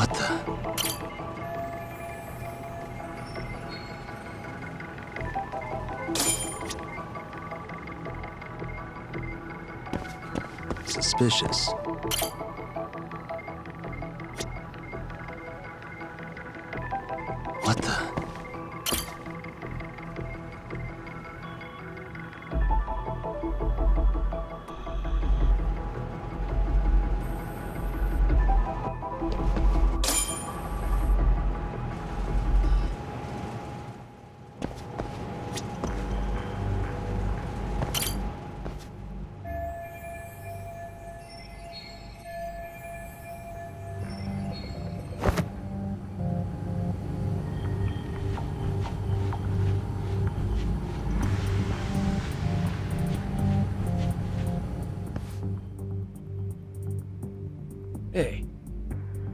What the? Suspicious. What the? Hey,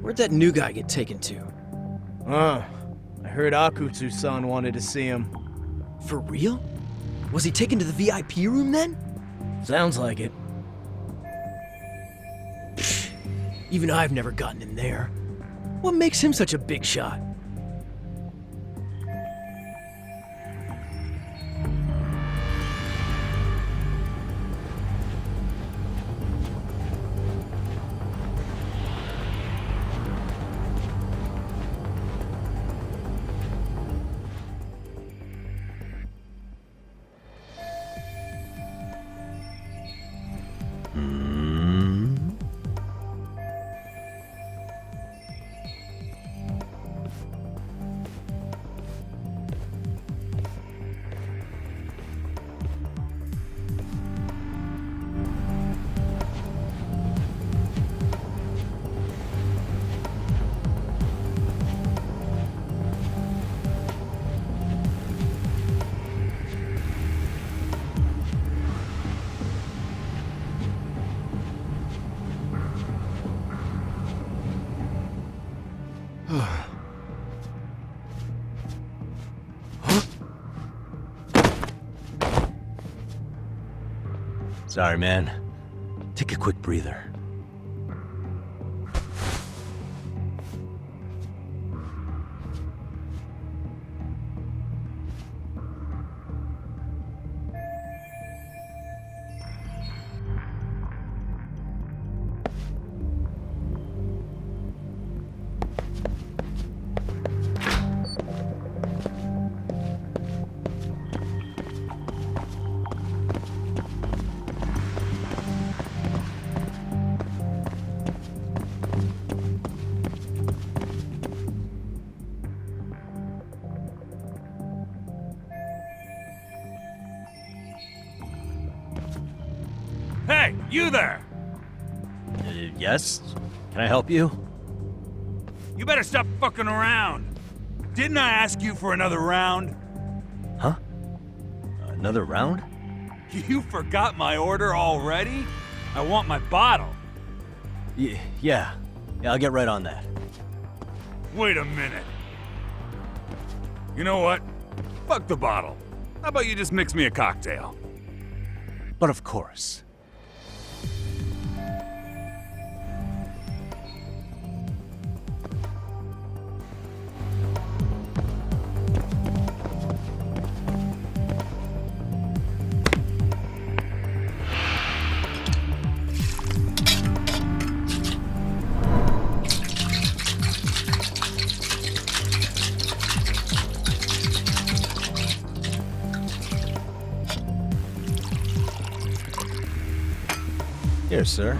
where'd that new guy get taken to? I heard Akutsu-san wanted to see him. For real? Was he taken to the VIP room then? Sounds like it. Even I've never gotten in there. What makes him such a big shot? Sorry, man. Take a quick breather. Hey, you there! Yes? Can I help you? You better stop fucking around. Didn't I ask you for another round? Huh? Another round? You forgot my order already? I want my bottle. Yeah, I'll get right on that. Wait a minute. You know what? Fuck the bottle. How about you just mix me a cocktail? But of course. Here, sir.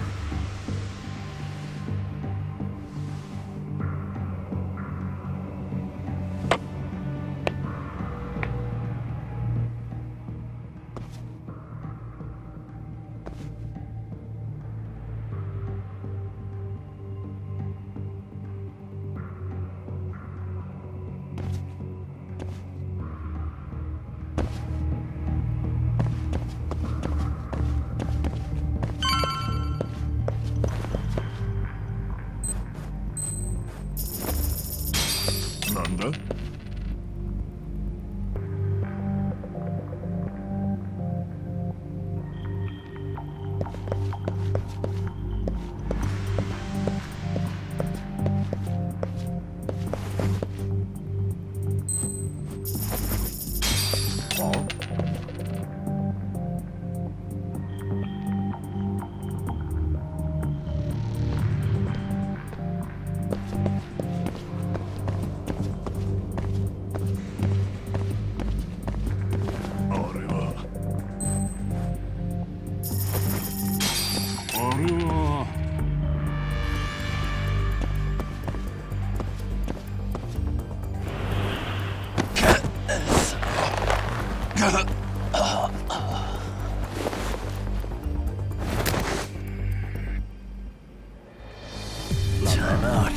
I'm out.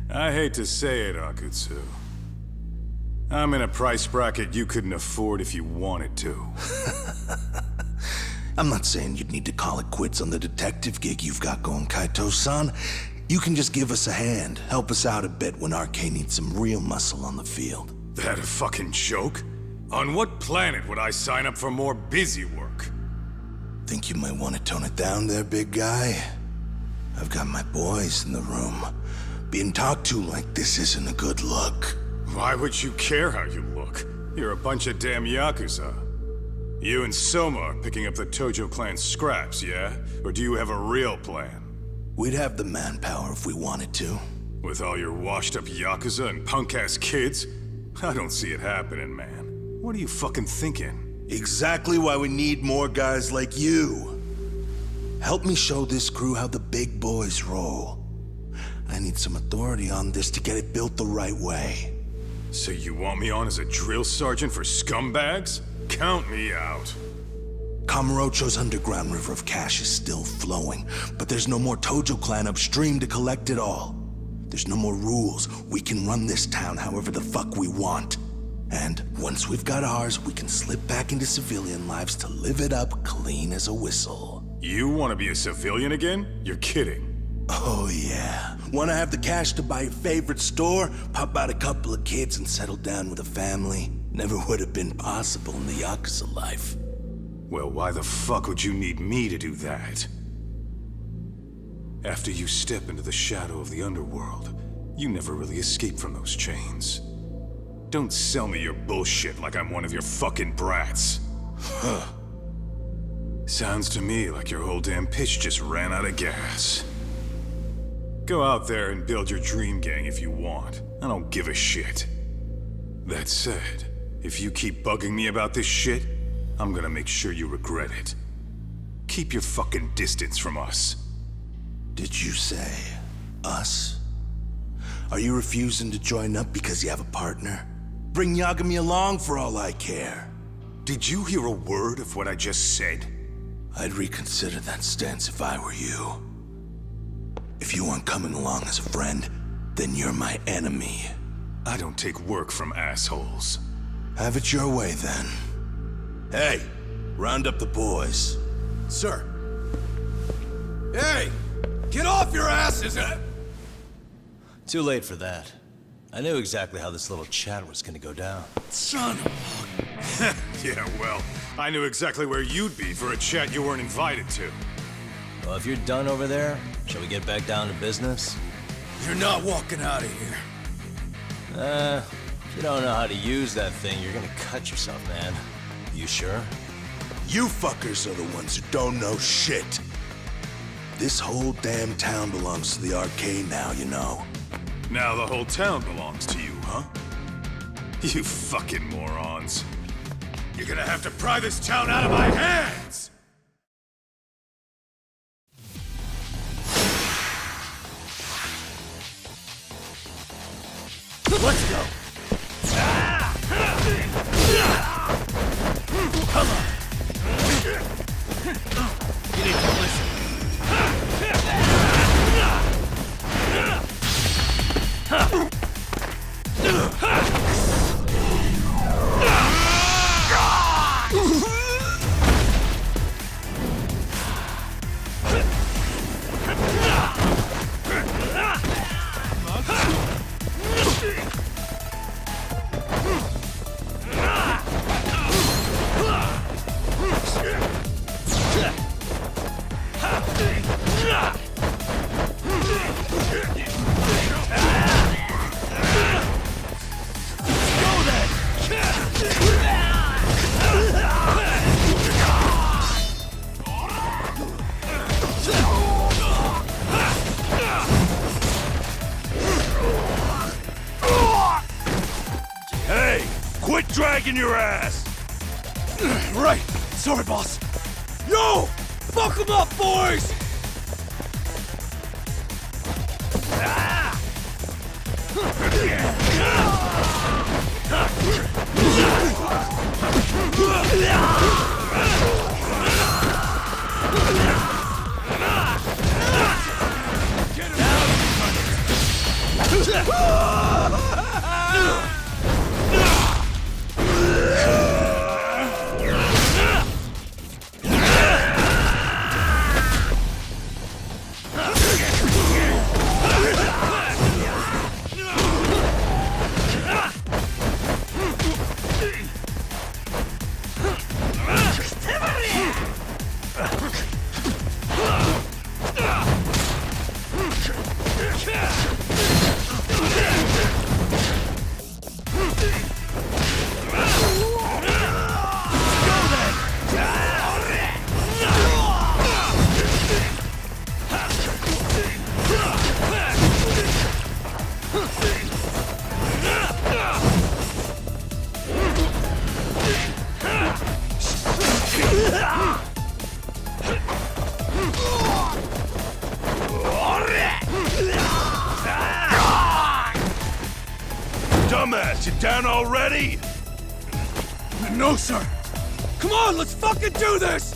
I hate to say it, Akutsu. I'm in a price bracket you couldn't afford if you wanted to. I'm not saying you'd need to call it quits on the detective gig you've got going, Kaito-san. You can just give us a hand, help us out a bit when RK needs some real muscle on the field. That a fucking joke? On what planet would I sign up for more busy work? Think you might want to tone it down there, big guy? I've got my boys in the room. Being talked to like this isn't a good look. Why would you care how you look? You're a bunch of damn Yakuza. You and Soma are picking up the Tojo clan scraps, yeah? Or do you have a real plan? We'd have the manpower if we wanted to. With all your washed-up Yakuza and punk-ass kids? I don't see it happening, man. What are you fucking thinking? Exactly why we need more guys like you. Help me show this crew how the big boys roll. I need some authority on this to get it built the right way. So you want me on as a drill sergeant for scumbags? Count me out. Kamurocho's underground river of cash is still flowing, but there's no more Tojo clan upstream to collect it all. There's no more rules. We can run this town however the fuck we want. And once we've got ours, we can slip back into civilian lives to live it up clean as a whistle. You want to be a civilian again? You're kidding. Oh yeah. Want to have the cash to buy your favorite store, pop out a couple of kids and settle down with a family? Never would have been possible in the Yakuza life. Well, why the fuck would you need me to do that? After you step into the shadow of the underworld, you never really escape from those chains. Don't sell me your bullshit like I'm one of your fucking brats. Huh. Sounds to me like your whole damn pitch just ran out of gas. Go out there and build your dream gang if you want. I don't give a shit. That said, if you keep bugging me about this shit, I'm gonna make sure you regret it. Keep your fucking distance from us. Did you say us? Are you refusing to join up because you have a partner? Bring Yagami along for all I care. Did you hear a word of what I just said? I'd reconsider that stance if I were you. If you aren't coming along as a friend, then you're my enemy. I don't take work from assholes. Have it your way, then. Hey, round up the boys. Sir. Hey! Get off your asses! Too late for that. I knew exactly how this little chat was gonna go down. Son of Yeah, well, I knew exactly where you'd be for a chat you weren't invited to. Well, if you're done over there, shall we get back down to business? You're not walking out of here. If you don't know how to use that thing, you're gonna cut yourself, man. You sure? You fuckers are the ones who don't know shit. This whole damn town belongs to the arcade now, you know. Now the whole town belongs to you, huh? You fucking morons. You're gonna have to pry this town out of my hands! Let's go. Come on. You need to listen. Quit dragging your ass! Right! Sorry, boss. Yo! Fuck them up, boys! Dumbass, you down already? No, sir. Come on, let's fucking do this!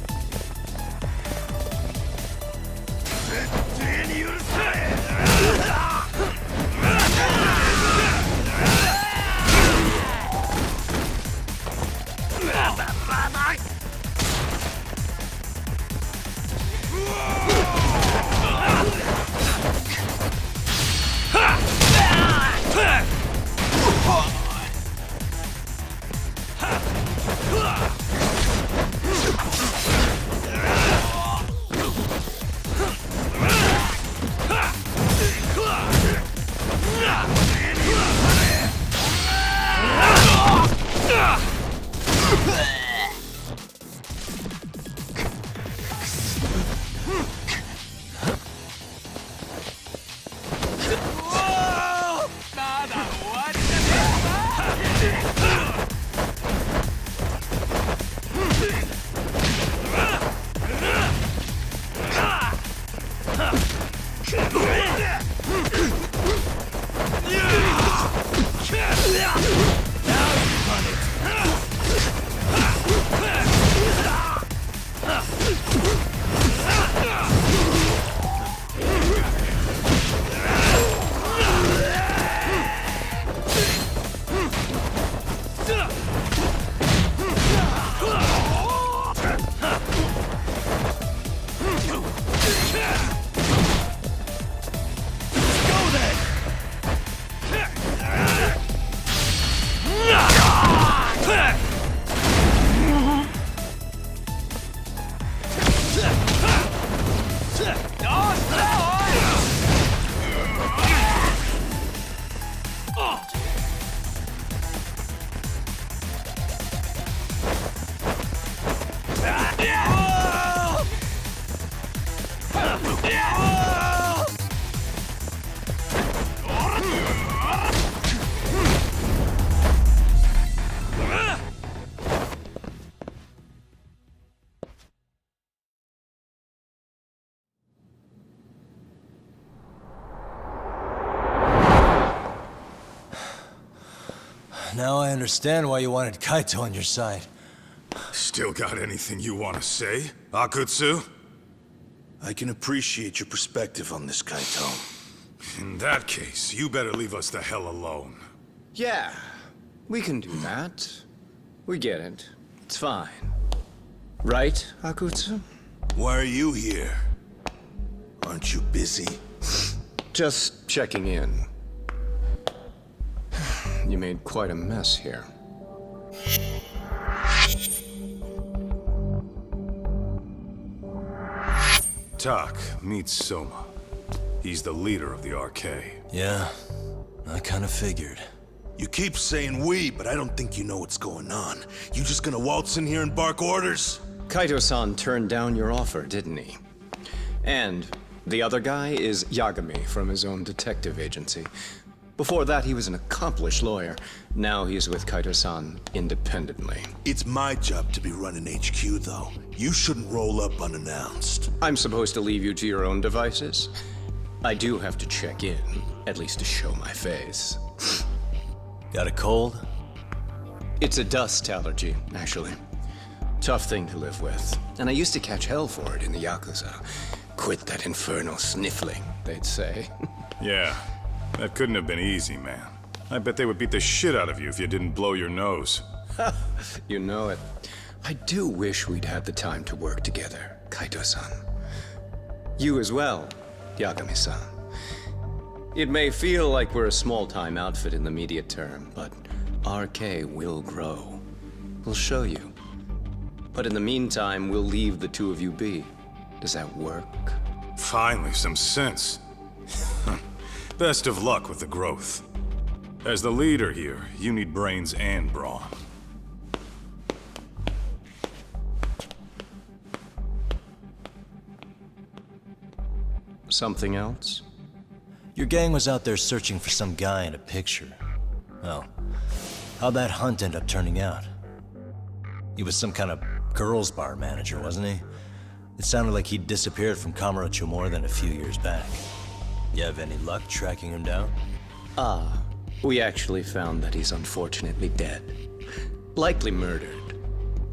Now I understand why you wanted Kaito on your side. Still got anything you want to say, Akutsu? I can appreciate your perspective on this, Kaito. In that case, you better leave us the hell alone. Yeah, we can do that. We get it. It's fine. Right, Akutsu? Why are you here? Aren't you busy? Just checking in. You made quite a mess here. Tak, meet Soma. He's the leader of the RK. Yeah, I kind of figured. You keep saying we, but I don't think you know what's going on. You just gonna waltz in here and bark orders? Kaito-san turned down your offer, didn't he? And the other guy is Yagami from his own detective agency. Before that, he was an accomplished lawyer. Now he's with Kaito-san independently. It's my job to be running HQ, though. You shouldn't roll up unannounced. I'm supposed to leave you to your own devices? I do have to check in, at least to show my face. Got a cold? It's a dust allergy, actually. tough thing to live with. And I used to catch hell for it in the Yakuza. Quit that infernal sniffling, they'd say. Yeah, that couldn't have been easy, man. I bet they would beat the shit out of you if you didn't blow your nose. You know it. I do wish we'd had the time to work together, Kaito-san. You as well, Yagami-san. It may feel like we're a small-time outfit in the immediate term, but RK will grow. We'll show you. But in the meantime, we'll leave the two of you be. Does that work? Finally, some sense. Best of luck with the growth. As the leader here, you need brains and brawn. Something else? Your gang was out there searching for some guy in a picture. Well, how'd that hunt end up turning out? He was some kind of girls' bar manager, wasn't he? It sounded like he'd disappeared from Kamurocho more than a few years back. You have any luck tracking him down? We actually found that he's unfortunately dead. Likely murdered.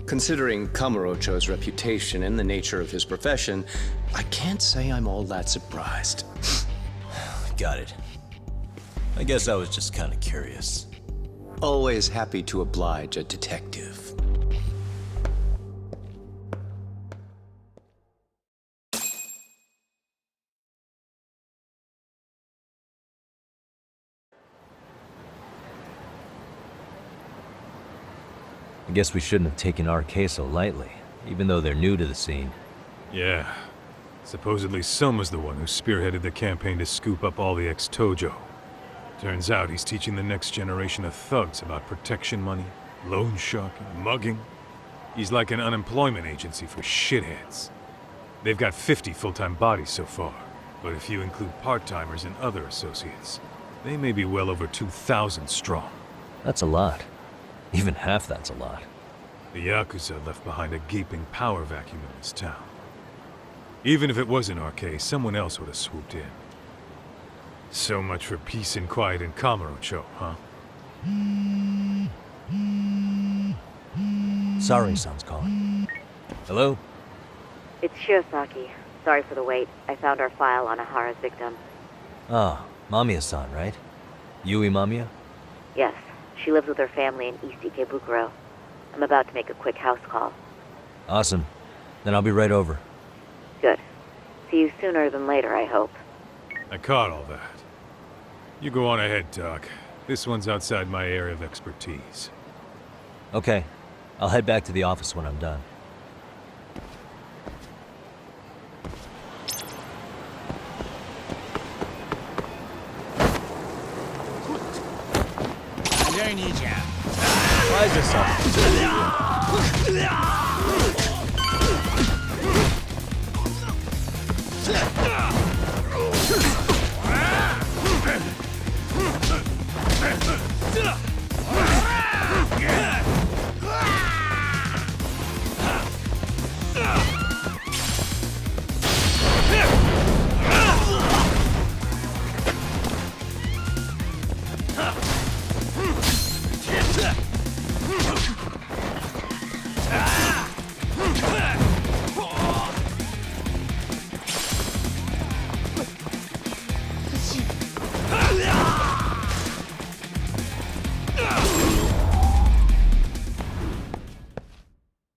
Considering Kamurocho's reputation and the nature of his profession, I can't say I'm all that surprised. Got it. I guess I was just kind of curious. Always happy to oblige a detective. I guess we shouldn't have taken RK so lightly, even though they're new to the scene. Yeah. Supposedly Soma's the one who spearheaded the campaign to scoop up all the ex-Tojo. Turns out he's teaching the next generation of thugs about protection money, loan sharking, mugging. He's like an unemployment agency for shitheads. They've got 50 full-time bodies so far, but if you include part-timers and other associates, they may be well over 2,000 strong. That's a lot. Even half that's a lot. The Yakuza left behind a gaping power vacuum in this town. Even if it wasn't RK, someone else would have swooped in. So much for peace and quiet in Kamurocho, huh? Saori-san's calling. Hello? It's Shirosaki. Sorry for the wait. I found our file on Ehara's victim. Ah, Mamiya-san, right? Yui Mamiya? Yes, she lives with her family in East Ikebukuro. I'm about to make a quick house call. Awesome. Then I'll be right over. Good. See you sooner than later, I hope. I caught all that. You go on ahead, Doc. This one's outside my area of expertise. Okay. I'll head back to the office when I'm done. Why is this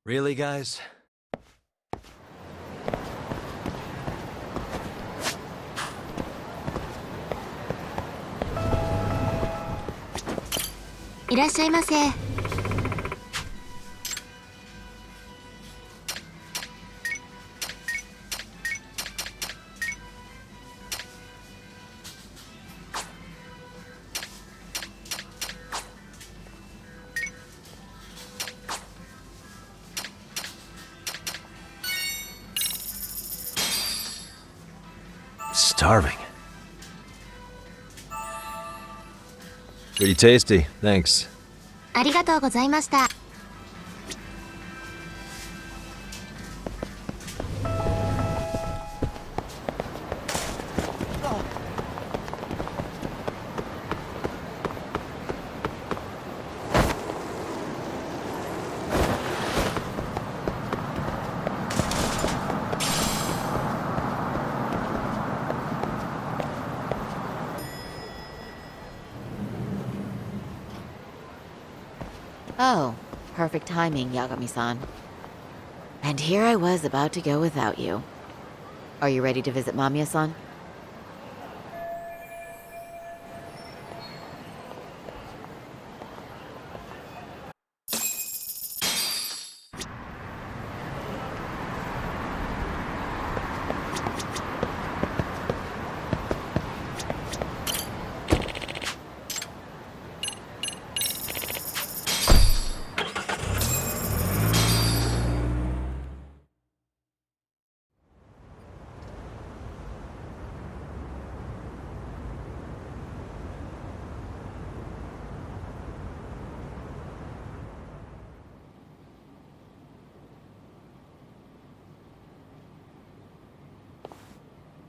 Really, guys? Starving. Pretty tasty, thanks. ありがとうございました。Oh, perfect timing, Yagami-san. And here I was about to go without you. Are you ready to visit Mamiya-san?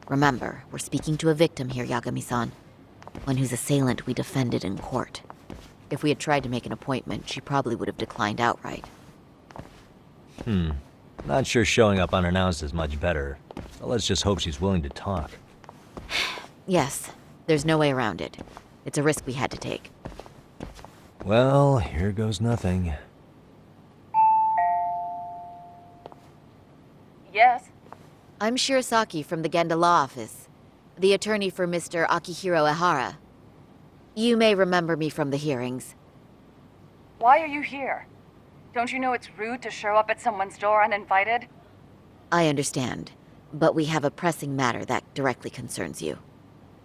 Remember, we're speaking to a victim here, Yagami-san. One whose assailant we defended in court. If we had tried to make an appointment, she probably would have declined outright. Not sure showing up unannounced is much better, so let's just hope she's willing to talk. Yes, there's no way around it. It's a risk we had to take. Well, here goes nothing. Yes? I'm Shirasaki from the Genda Law Office, the attorney for Mr. Akihiro Ehara. You may remember me from the hearings. Why are you here? Don't you know it's rude to show up at someone's door uninvited? I understand, but we have a pressing matter that directly concerns you.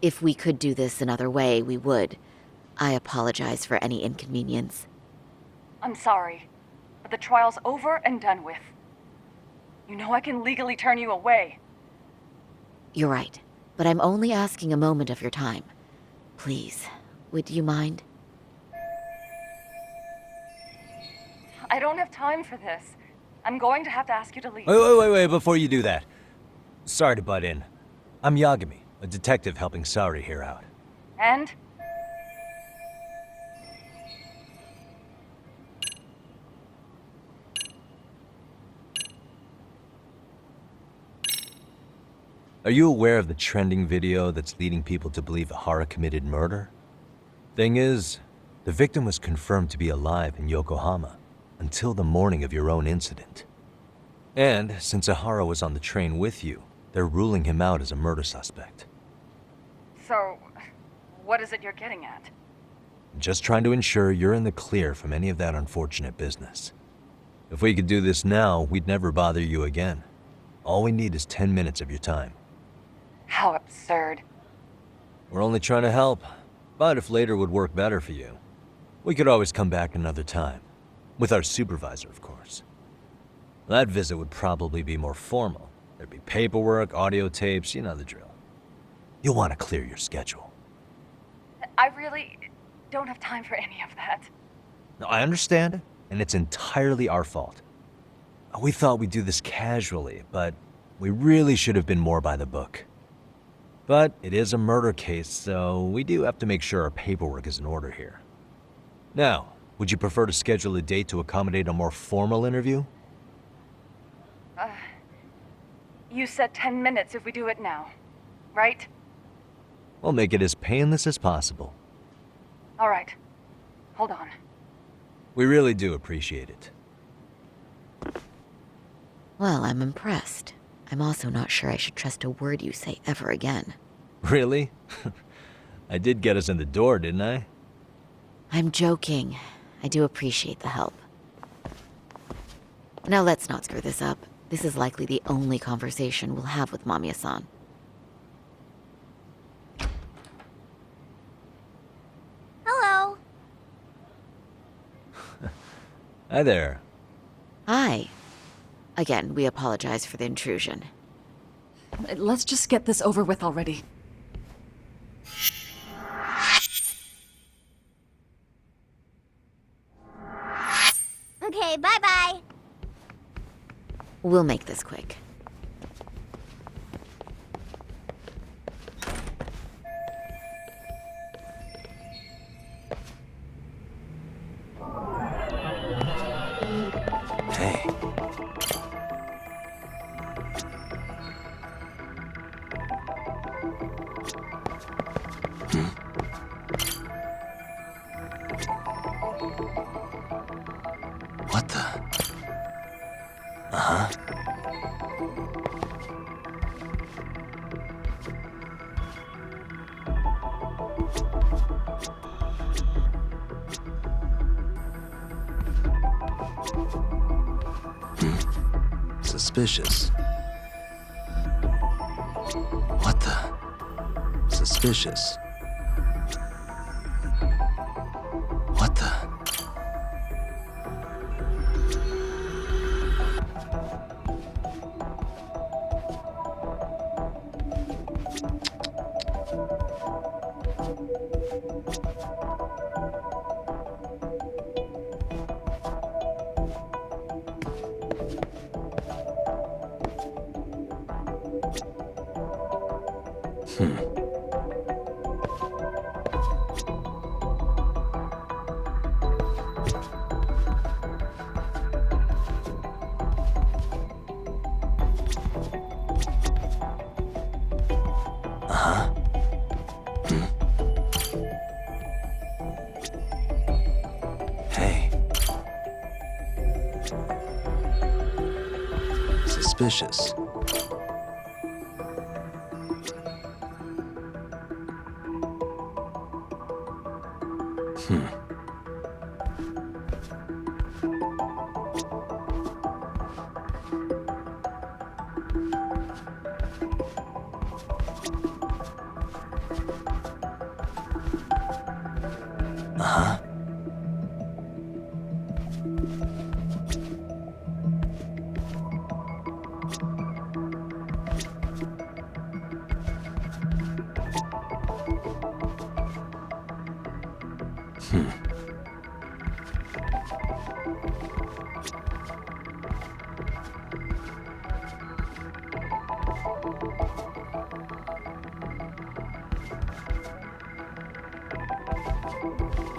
If we could do this another way, we would. I apologize for any inconvenience. I'm sorry, but the trial's over and done with. You know I can legally turn you away. You're right, but I'm only asking a moment of your time. Please, would you mind? I don't have time for this. I'm going to have to ask you to leave. Wait, before you do that. Sorry to butt in. I'm Yagami, a detective helping Saori here out. And? Are you aware of the trending video that's leading people to believe Ehara committed murder? Thing is, the victim was confirmed to be alive in Yokohama until the morning of your own incident. And since Ehara was on the train with you, they're ruling him out as a murder suspect. So, what is it you're getting at? Just trying to ensure you're in the clear from any of that unfortunate business. If we could do this now, we'd never bother you again. All we need is 10 minutes of your time. How absurd. We're only trying to help, but if later would work better for you, we could always come back another time. With our supervisor, of course. That visit would probably be more formal. There'd be paperwork, audio tapes, you know the drill. You'll want to clear your schedule. I really don't have time for any of that. No, I understand, and it's entirely our fault. We thought we'd do this casually, but we really should have been more by the book. But it is a murder case, so we do have to make sure our paperwork is in order here. Now, would you prefer to schedule a date to accommodate a more formal interview? You said 10 minutes if we do it now, right? We'll make it as painless as possible. All right. Hold on. We really do appreciate it. Well, I'm impressed. I'm also not sure I should trust a word you say ever again. Really? I did get us in the door, didn't I? I'm joking. I do appreciate the help. Now let's not screw this up. This is likely the only conversation we'll have with Mamiya-san. Hello. Hi there. Hi. Again, we apologize for the intrusion. Let's just get this over with already. Okay, bye-bye. We'll make this quick. Hey. Suspicious. What the? Suspicious. What the? Hey. Suspicious.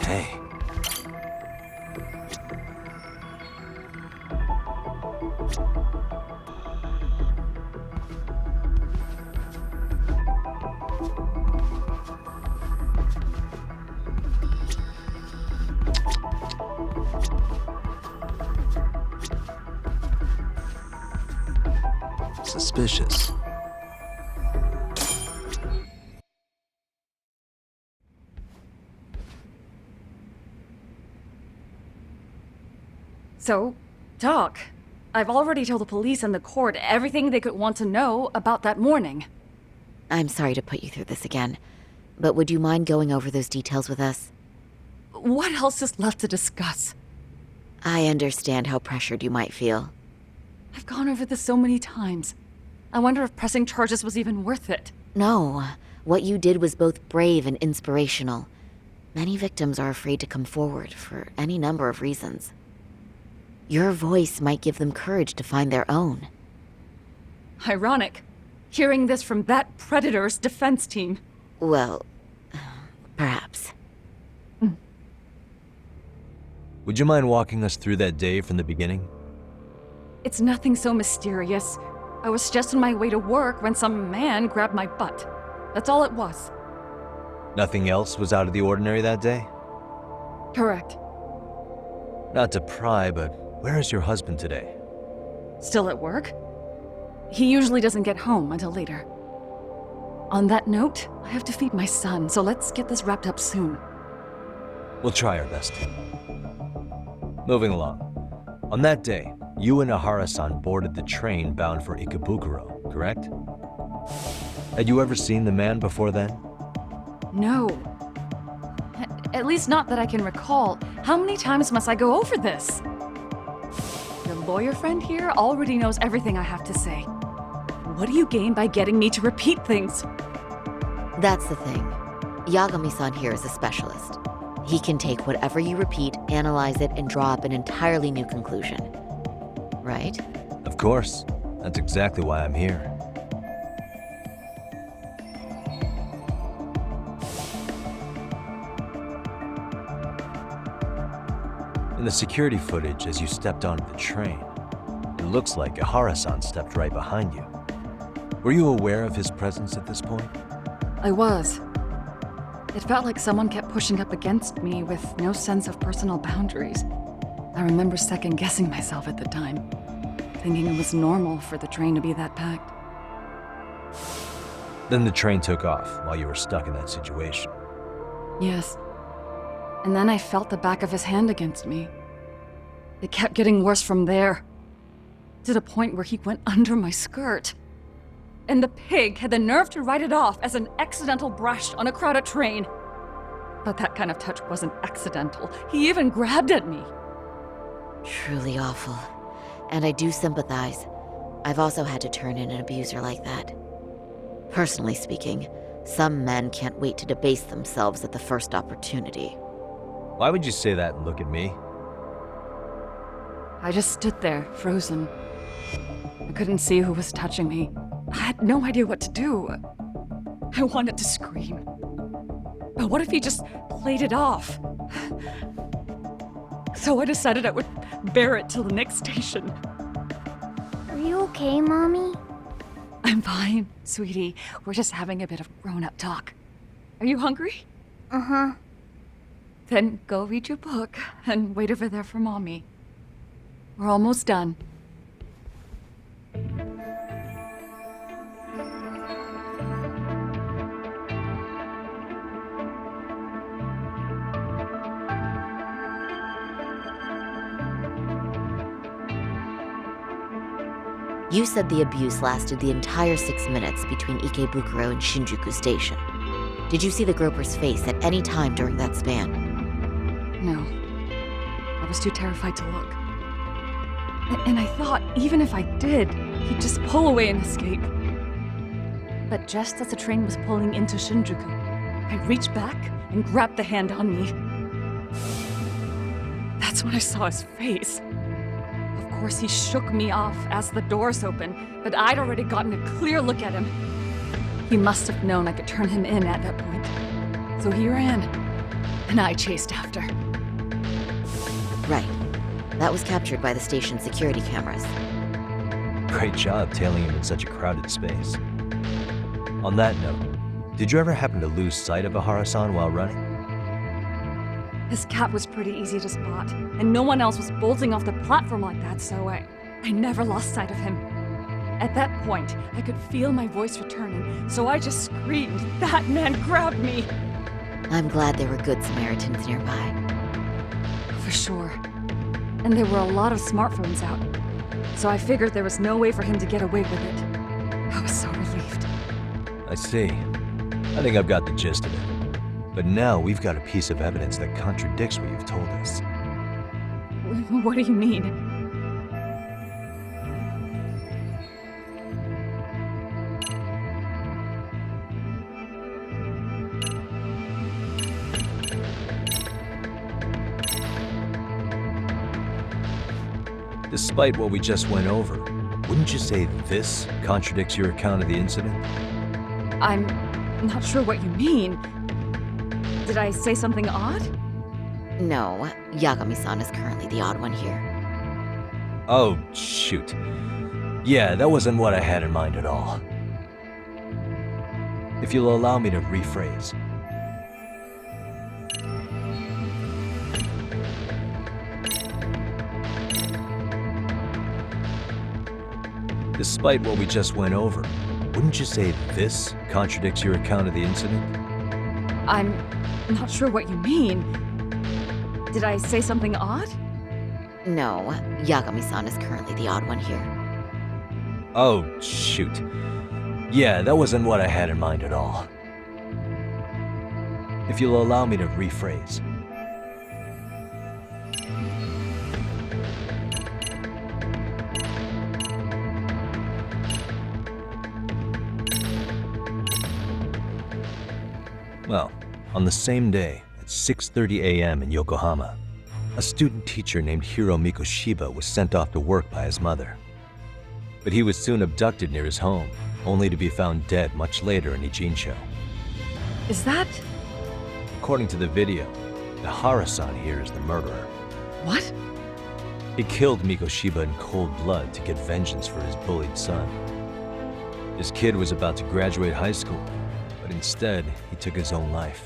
Hey. Suspicious. So, Doc, I've already told the police and the court everything they could want to know about that morning. I'm sorry to put you through this again, but would you mind going over those details with us? What else is left to discuss? I understand how pressured you might feel. I've gone over this so many times. I wonder if pressing charges was even worth it. No, what you did was both brave and inspirational. Many victims are afraid to come forward for any number of reasons. Your voice might give them courage to find their own. Ironic, hearing this from that predator's defense team. Well, perhaps. Would you mind walking us through that day from the beginning? It's nothing so mysterious. I was just on my way to work when some man grabbed my butt. That's all it was. Nothing else was out of the ordinary that day? Correct. Not to pry, but where is your husband today? Still at work? He usually doesn't get home until later. On that note, I have to feed my son, so let's get this wrapped up soon. We'll try our best. Moving along. On that day, you and Ehara-san boarded the train bound for Ikebukuro, correct? Had you ever seen the man before then? No. At least not that I can recall. How many times must I go over this? Your lawyer friend here already knows everything I have to say. What do you gain by getting me to repeat things? That's the thing. Yagami-san here is a specialist. He can take whatever you repeat, analyze it, and draw up an entirely new conclusion. Right? Of course. That's exactly why I'm here. In the security footage as you stepped onto the train, it looks like Ehara-san stepped right behind you. Were you aware of his presence at this point? I was. It felt like someone kept pushing up against me with no sense of personal boundaries. I remember second-guessing myself at the time, thinking it was normal for the train to be that packed. Then the train took off while you were stuck in that situation. Yes. And then I felt the back of his hand against me. It kept getting worse from there. to the point where he went under my skirt. And the pig had the nerve to write it off as an accidental brush on a crowded train. But that kind of touch wasn't accidental. He even grabbed at me. Truly awful. And I do sympathize. I've also had to turn in an abuser like that. Personally speaking, some men can't wait to debase themselves at the first opportunity. Why would you say that and look at me? I just stood there, frozen. I couldn't see who was touching me. I had no idea what to do. I wanted to scream. But what if he just played it off? So I decided I would bear it till the next station. Are you okay, Mommy? I'm fine, sweetie. We're just having a bit of grown-up talk. Are you hungry? Uh-huh. Then go read your book and wait over there for Mommy. We're almost done. You said the abuse lasted the entire 6 minutes between Ikebukuro and Shinjuku Station. Did you see the groper's face at any time during that span? No. I was too terrified to look. And I thought, even if I did, he'd just pull away and escape. But just as the train was pulling into Shinjuku, I reached back and grabbed the hand on me. That's when I saw his face. Of course, he shook me off as the doors opened, but I'd already gotten a clear look at him. He must have known I could turn him in at that point. So he ran, and I chased after. Right. That was captured by the station's security cameras. Great job tailing him in such a crowded space. On that note, did you ever happen to lose sight of Ehara-san while running? His cap was pretty easy to spot, and no one else was bolting off the platform like that, so I never lost sight of him. At that point, I could feel my voice returning, so I just screamed, "That man grabbed me!" I'm glad there were good Samaritans nearby. For sure. And there were a lot of smartphones out, so I figured there was no way for him to get away with it. I was so relieved. I see. I think I've got the gist of it. But now we've got a piece of evidence that contradicts what you've told us. What do you mean? Despite what we just went over, wouldn't you say this contradicts your account of the incident? I'm not sure what you mean. Did I say something odd? No, Yagami-san is currently the odd one here. Oh, shoot. Yeah, that wasn't what I had in mind at all. If you'll allow me to rephrase. Despite what we just went over, wouldn't you say this contradicts your account of the incident? I'm not sure what you mean. Did I say something odd? No, Yagami-san is currently the odd one here. Oh, shoot. Yeah, that wasn't what I had in mind at all. If you'll allow me to rephrase. Well, on the same day, at 6:30 a.m. in Yokohama, a student teacher named Hiro Mikoshiba was sent off to work by his mother. But he was soon abducted near his home, only to be found dead much later in Ijincho. Is that... According to the video, Ehara-san here is the murderer. What? He killed Mikoshiba in cold blood to get vengeance for his bullied son. His kid was about to graduate high school, but instead, he took his own life.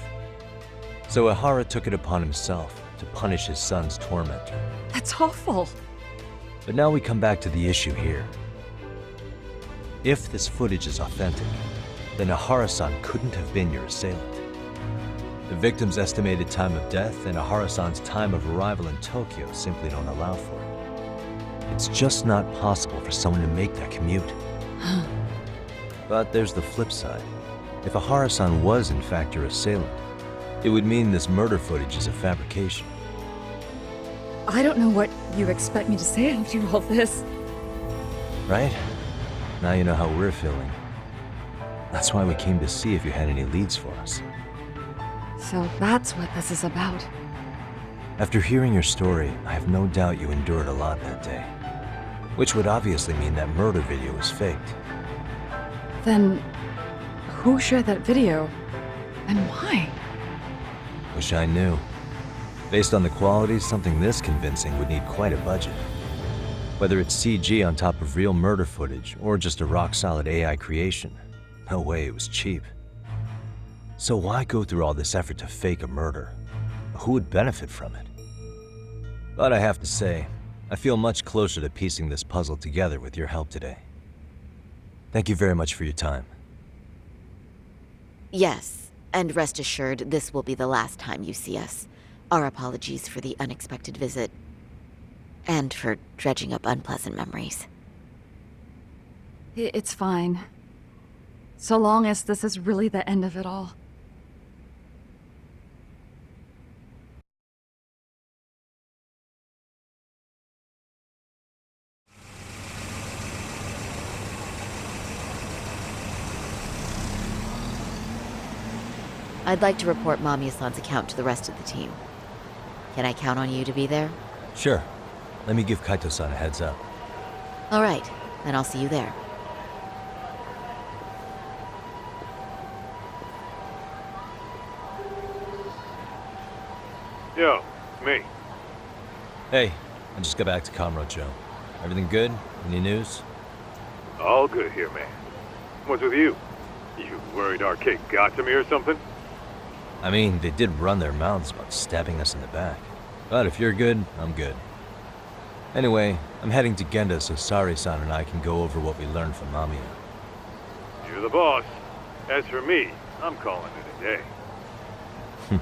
So Ehara took it upon himself to punish his son's tormentor. That's awful. But now we come back to the issue here. If this footage is authentic, then Ehara-san couldn't have been your assailant. The victim's estimated time of death and Ehara-san's time of arrival in Tokyo simply don't allow for it. It's just not possible for someone to make that commute. But there's the flip side. If Ehara-san was in fact your assailant, it would mean this murder footage is a fabrication. I don't know what you expect me to say after all this. Right? Now you know how we're feeling. That's why we came to see if you had any leads for us. So that's what this is about. After hearing your story, I have no doubt you endured a lot that day. Which would obviously mean that murder video was faked. Then, who shared that video? And why? Wish I knew. Based on the quality, something this convincing would need quite a budget. Whether it's CG on top of real murder footage, or just a rock-solid AI creation, no way it was cheap. So why go through all this effort to fake a murder? Who would benefit from it? But I have to say, I feel much closer to piecing this puzzle together with your help today. Thank you very much for your time. Yes, and rest assured, this will be the last time you see us. Our apologies for the unexpected visit, and for dredging up unpleasant memories. It's fine. So long as this is really the end of it all. I'd like to report Mamiya-san's account to the rest of the team. Can I count on you to be there? Sure. Let me give Kaito-san a heads up. All right, then I'll see you there. Yo, me. Hey, I just got back to Kamurocho. Everything good? Any news? All good here, man. What's with you? You worried Arcade got to me or something? I mean, they did run their mouths about stabbing us in the back. But if you're good, I'm good. Anyway, I'm heading to Genda so Saori-san and I can go over what we learned from Mamiya. You're the boss. As for me, I'm calling it a day.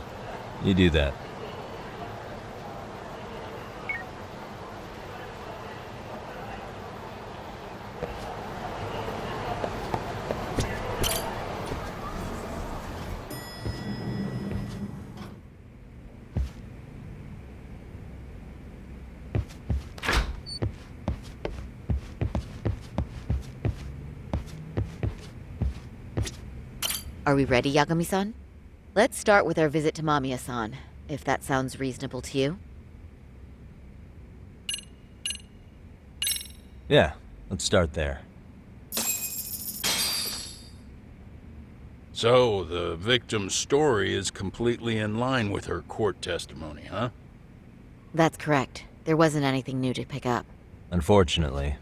You do that. Are we ready, Yagami-san? Let's start with our visit to Mamiya-san, if that sounds reasonable to you. Yeah, let's start there. So, the victim's story is completely in line with her court testimony, huh? That's correct. There wasn't anything new to pick up. Unfortunately.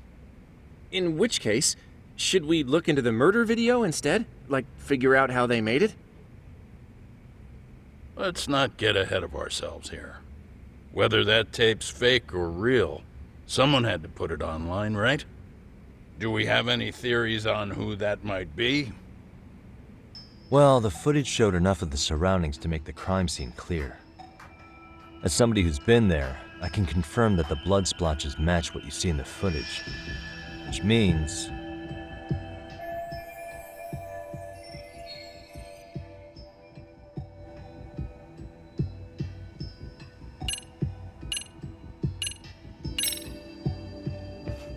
In which case, should we look into the murder video instead? Like, figure out how they made it? Let's not get ahead of ourselves here. Whether that tape's fake or real, someone had to put it online, right? Do we have any theories on who that might be? Well, the footage showed enough of the surroundings to make the crime scene clear. As somebody who's been there, I can confirm that the blood splotches match what you see in the footage. Which means...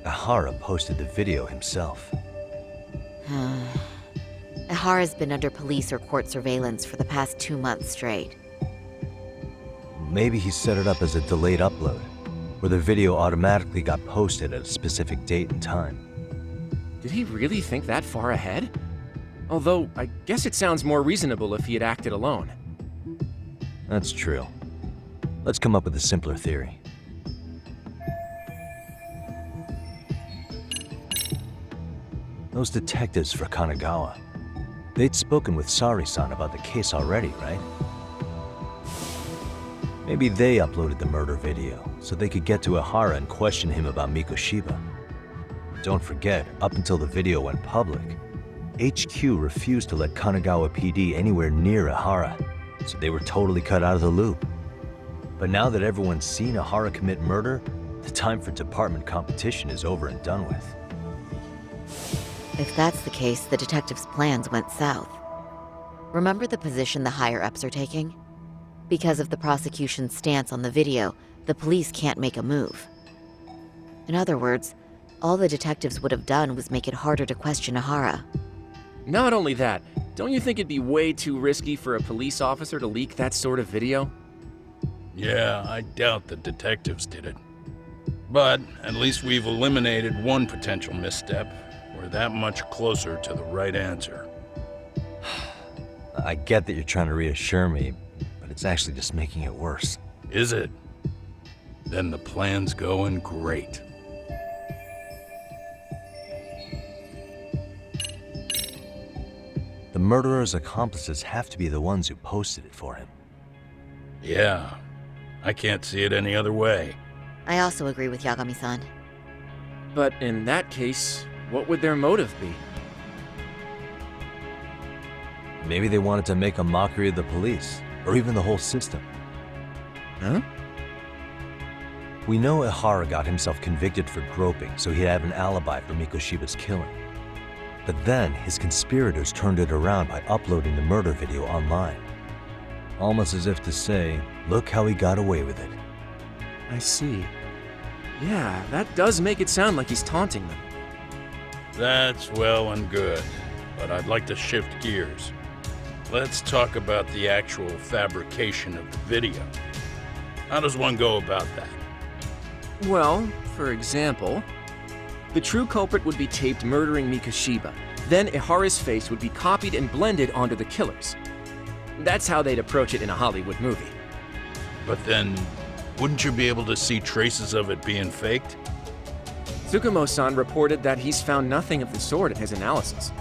Ehara posted the video himself. Ehara's been under police or court surveillance for the past 2 months straight. Maybe he set it up as a delayed upload, where the video automatically got posted at a specific date and time. Did he really think that far ahead? Although, I guess it sounds more reasonable if he had acted alone. That's true. Let's come up with a simpler theory. Those detectives for Kanagawa, they'd spoken with Saori-san about the case already, right? Maybe they uploaded the murder video so they could get to Ehara and question him about Mikoshiba. Don't forget, up until the video went public, HQ refused to let Kanagawa PD anywhere near Ehara, so they were totally cut out of the loop. But now that everyone's seen Ehara commit murder, the The time for department competition is over and done with. If that's the case, the detective's plans went south. Remember the position the higher-ups are taking? Because of the prosecution's stance on the video, the police can't make a move. In other words, all the detectives would have done was make it harder to question Ehara. Not only that, don't you think it'd be way too risky for a police officer to leak that sort of video? Yeah, I doubt the detectives did it. But at least we've eliminated one potential misstep. We're that much closer to the right answer. I get that you're trying to reassure me, but it's actually just making it worse. Is it? Then the plan's going great. The murderer's accomplices have to be the ones who posted it for him. Yeah, I can't see it any other way. I also agree with Yagami-san. But in that case, what would their motive be? Maybe they wanted to make a mockery of the police, or even the whole system. Huh? We know Ehara got himself convicted for groping, so he'd have an alibi for Mikoshiba's killing. But then, his conspirators turned it around by uploading the murder video online. Almost as if to say, look how he got away with it. I see. Yeah, that does make it sound like he's taunting them. That's well and good, but I'd like to shift gears. Let's talk about the actual fabrication of the video. How does one go about that? Well, for example, the true culprit would be taped murdering Mikoshiba. Then Ehara's face would be copied and blended onto the killers. That's how they'd approach it in a Hollywood movie. But then, wouldn't you be able to see traces of it being faked? Tsukumo-san reported that he's found nothing of the sort in his analysis.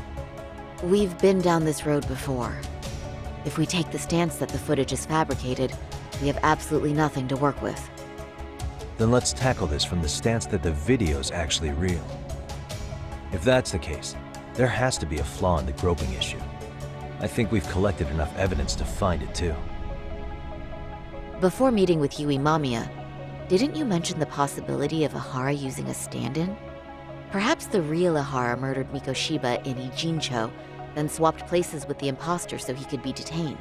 We've been down this road before. If we take the stance that the footage is fabricated, we have absolutely nothing to work with. Then let's tackle this from the stance that the video's actually real. If that's the case, there has to be a flaw in the groping issue. I think we've collected enough evidence to find it too. Before meeting with Yui Mamiya, didn't you mention the possibility of Ehara using a stand-in? Perhaps the real Ehara murdered Mikoshiba in Ijincho, then swapped places with the imposter so he could be detained.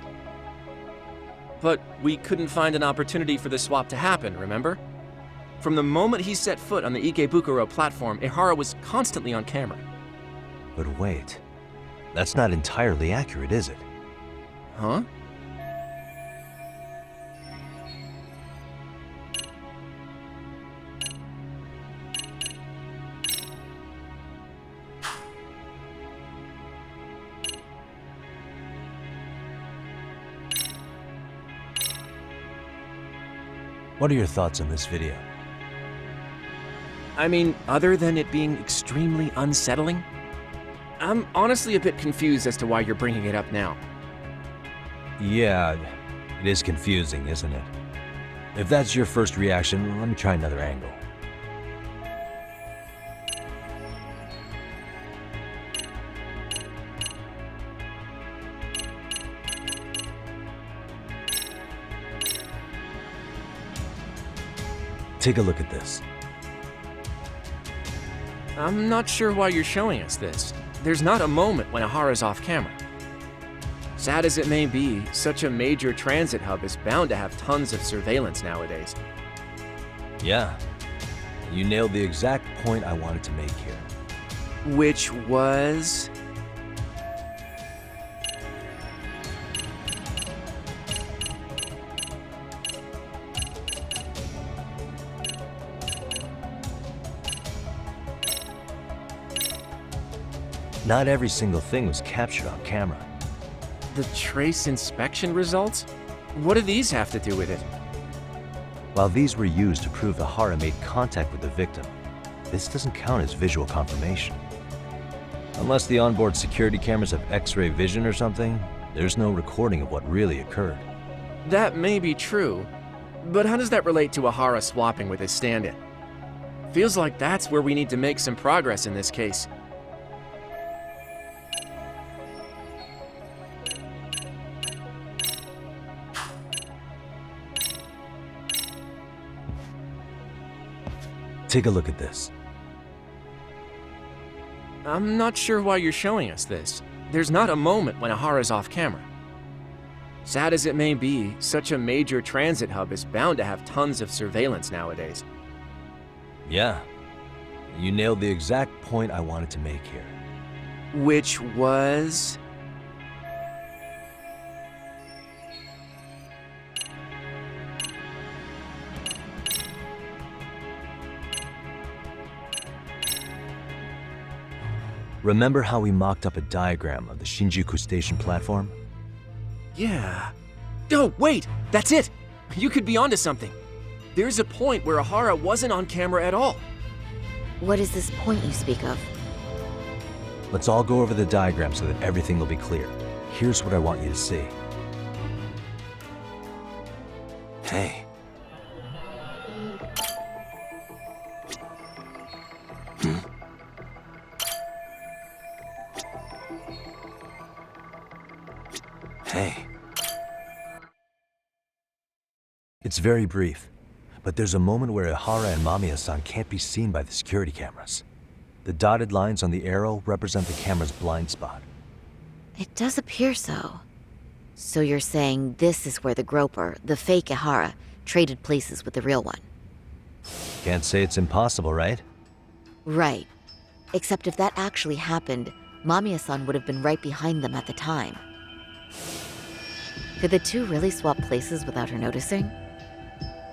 But we couldn't find an opportunity for the swap to happen, remember? From the moment he set foot on the Ikebukuro platform, Ehara was constantly on camera. But wait, that's not entirely accurate, is it? Huh? What are your thoughts on this video? I mean, other than it being extremely unsettling, I'm honestly a bit confused as to why you're bringing it up now. Yeah, it is confusing, isn't it? If that's your first reaction, let me try another angle. Take a look at this. I'm not sure why you're showing us this. There's not a moment when Ehara's off camera. Sad as it may be, such a major transit hub is bound to have tons of surveillance nowadays. Yeah, you nailed the exact point I wanted to make here. Which was... Not every single thing was captured on camera. The trace inspection results? What do these have to do with it? While these were used to prove Ehara made contact with the victim, this doesn't count as visual confirmation. Unless the onboard security cameras have X-ray vision or something, there's no recording of what really occurred. That may be true, but how does that relate to Ehara swapping with his stand-in? Feels like that's where we need to make some progress in this case. Take a look at this. I'm not sure why you're showing us this. There's not a moment when Ehara's off camera. Sad as it may be, such a major transit hub is bound to have tons of surveillance nowadays. Yeah. You nailed the exact point I wanted to make here. Which was... Remember how we mocked up a diagram of the Shinjuku station platform? Yeah. Oh, wait! That's it! You could be onto something. There's a point where Ehara wasn't on camera at all. What is this point you speak of? Let's all go over the diagram so that everything will be clear. Here's what I want you to see. Hey. Hey. It's very brief, but there's a moment where Ehara and Mamiya-san can't be seen by the security cameras. The dotted lines on the arrow represent the camera's blind spot. It does appear so. So you're saying this is where the groper, the fake Ehara, traded places with the real one? Can't say it's impossible, right? Right. Except if that actually happened, Mamiya-san would have been right behind them at the time. Could the two really swap places without her noticing?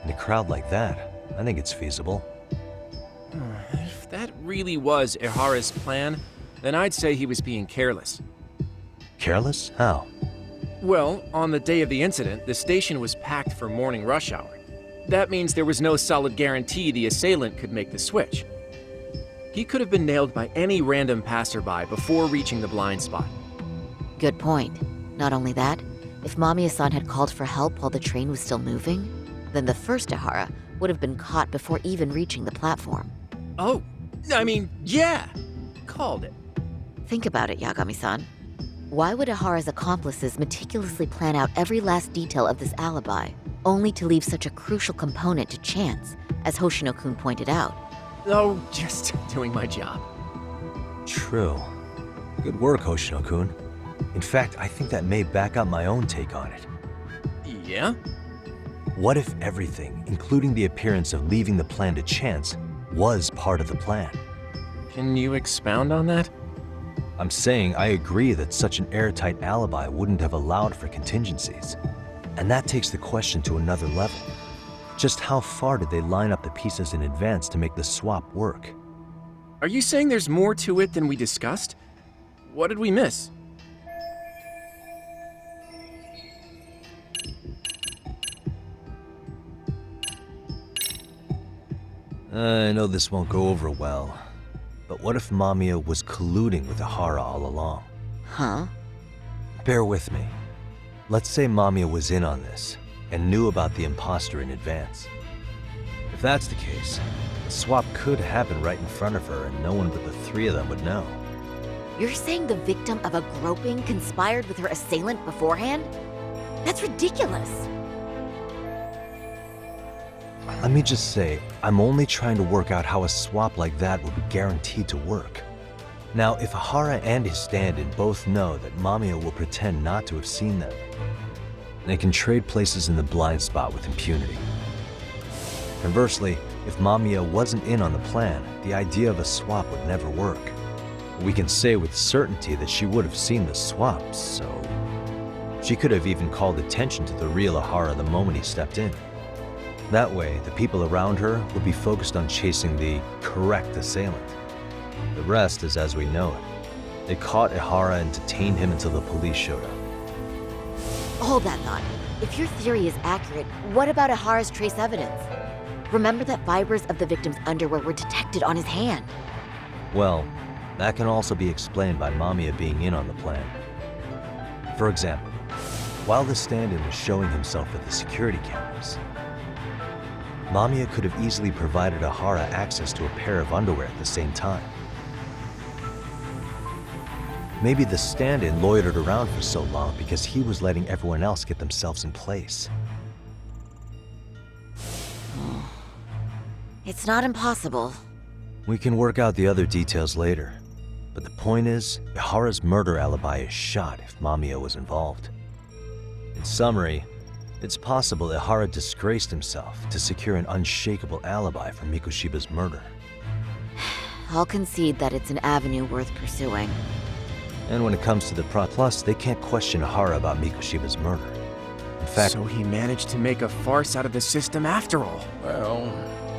In a crowd like that, I think it's feasible. If that really was Ehara's plan, then I'd say he was being careless. Careless? How? Well, on the day of the incident, the station was packed for morning rush hour. That means there was no solid guarantee the assailant could make the switch. He could have been nailed by any random passerby before reaching the blind spot. Good point. Not only that, if Mamiya-san had called for help while the train was still moving, then the first Ehara would have been caught before even reaching the platform. Oh, I mean, yeah! Called it. Think about it, Yagami-san. Why would Ehara's accomplices meticulously plan out every last detail of this alibi, only to leave such a crucial component to chance, as Hoshino-kun pointed out? Oh, just doing my job. True. Good work, Hoshino-kun. In fact, I think that may back up my own take on it. Yeah? What if everything, including the appearance of leaving the plan to chance, was part of the plan? Can you expound on that? I'm saying I agree that such an airtight alibi wouldn't have allowed for contingencies. And that takes the question to another level. Just how far did they line up the pieces in advance to make the swap work? Are you saying there's more to it than we discussed? What did we miss? I know this won't go over well, but what if Mamiya was colluding with Ehara all along? Huh? Bear with me. Let's say Mamiya was in on this and knew about the imposter in advance. If that's the case, the swap could happen right in front of her and no one but the three of them would know. You're saying the victim of a groping conspired with her assailant beforehand? That's ridiculous. Let me just say, I'm only trying to work out how a swap like that would be guaranteed to work. Now, if Ehara and his stand-in both know that Mamiya will pretend not to have seen them, they can trade places in the blind spot with impunity. Conversely, if Mamiya wasn't in on the plan, the idea of a swap would never work. We can say with certainty that she would have seen the swap, so... she could have even called attention to the real Ehara the moment he stepped in. That way, the people around her would be focused on chasing the correct assailant. The rest is as we know it. They caught Ehara and detained him until the police showed up. Hold that thought. If your theory is accurate, what about Ehara's trace evidence? Remember that fibers of the victim's underwear were detected on his hand. Well, that can also be explained by Mamiya being in on the plan. For example, while the stand-in was showing himself at the security cameras, Mamiya could have easily provided Ehara access to a pair of underwear at the same time. Maybe the stand-in loitered around for so long because he was letting everyone else get themselves in place. It's not impossible. We can work out the other details later. But the point is, Ehara's murder alibi is shot if Mamiya was involved. In summary, it's possible Ehara disgraced himself to secure an unshakable alibi for Mikoshiba's murder. I'll concede that it's an avenue worth pursuing. And when it comes to the plus, they can't question Ehara about Mikoshiba's murder. In fact, So he managed to make a farce out of the system after all. Well,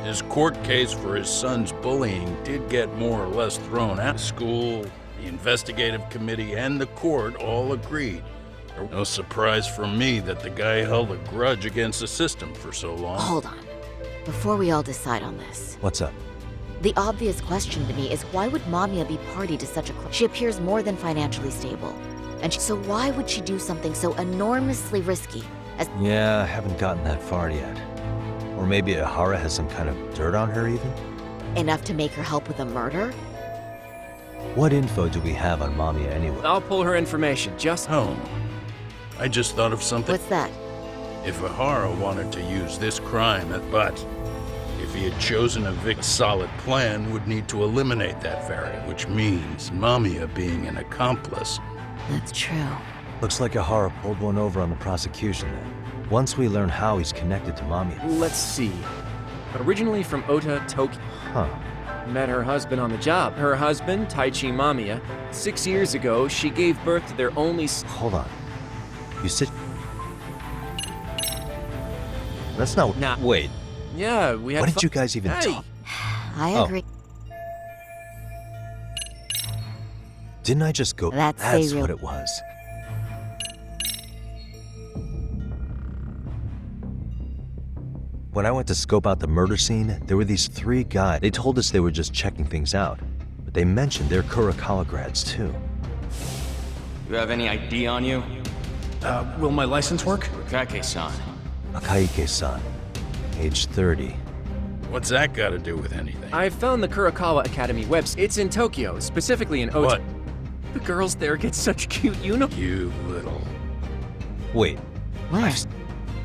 his court case for his son's bullying did get more or less thrown out. The school, the investigative committee, and the court all agreed. No surprise for me that the guy held a grudge against the system for so long. Hold on. Before we all decide on this, what's up? the obvious question to me is why would Mamiya be party to such a crime? She appears more than financially stable. So why would she do something so enormously risky as— Yeah, I haven't gotten that far yet. Or maybe Ehara has some kind of dirt on her even? enough to make her help with a murder? What info do we have on Mamiya anyway? I'll pull her information, just— Oh, I just thought of something. What's that? If Ehara wanted to use this crime, but if he had chosen a solid plan would need to eliminate that variant, which means Mamiya being an accomplice. That's true. Looks like Ehara pulled one over on the prosecution then. Once we learn how he's connected to Mamiya. Let's see. Originally from Ota, Tokyo. Huh. Met her husband on the job. Her husband, Taichi Mamiya. 6 years ago, she gave birth to their only Hold on. You said... That's not... Nah. Wait. Yeah, we had What did you guys even Hey! talk? I agree. Didn't I just go... That's what it was. When I went to scope out the murder scene, there were these 3 guys. They told us they were just checking things out, but they mentioned they're Kurokawa grads too. You have any ID on you? Will my license work? Kake-san. Akaike-san, age 30. What's that got to do with anything? I found the Kurokawa Academy website. It's in Tokyo, specifically in Ota. What? The girls there get such cute uniforms. You little... Wait, Where?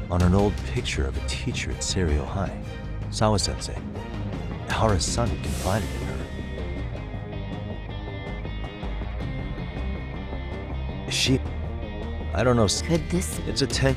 on an old picture of a teacher at Seiryo High, Sawa-sensei, Ehara's son had confided in her. Is she... I don't know. Could this— It's a 10...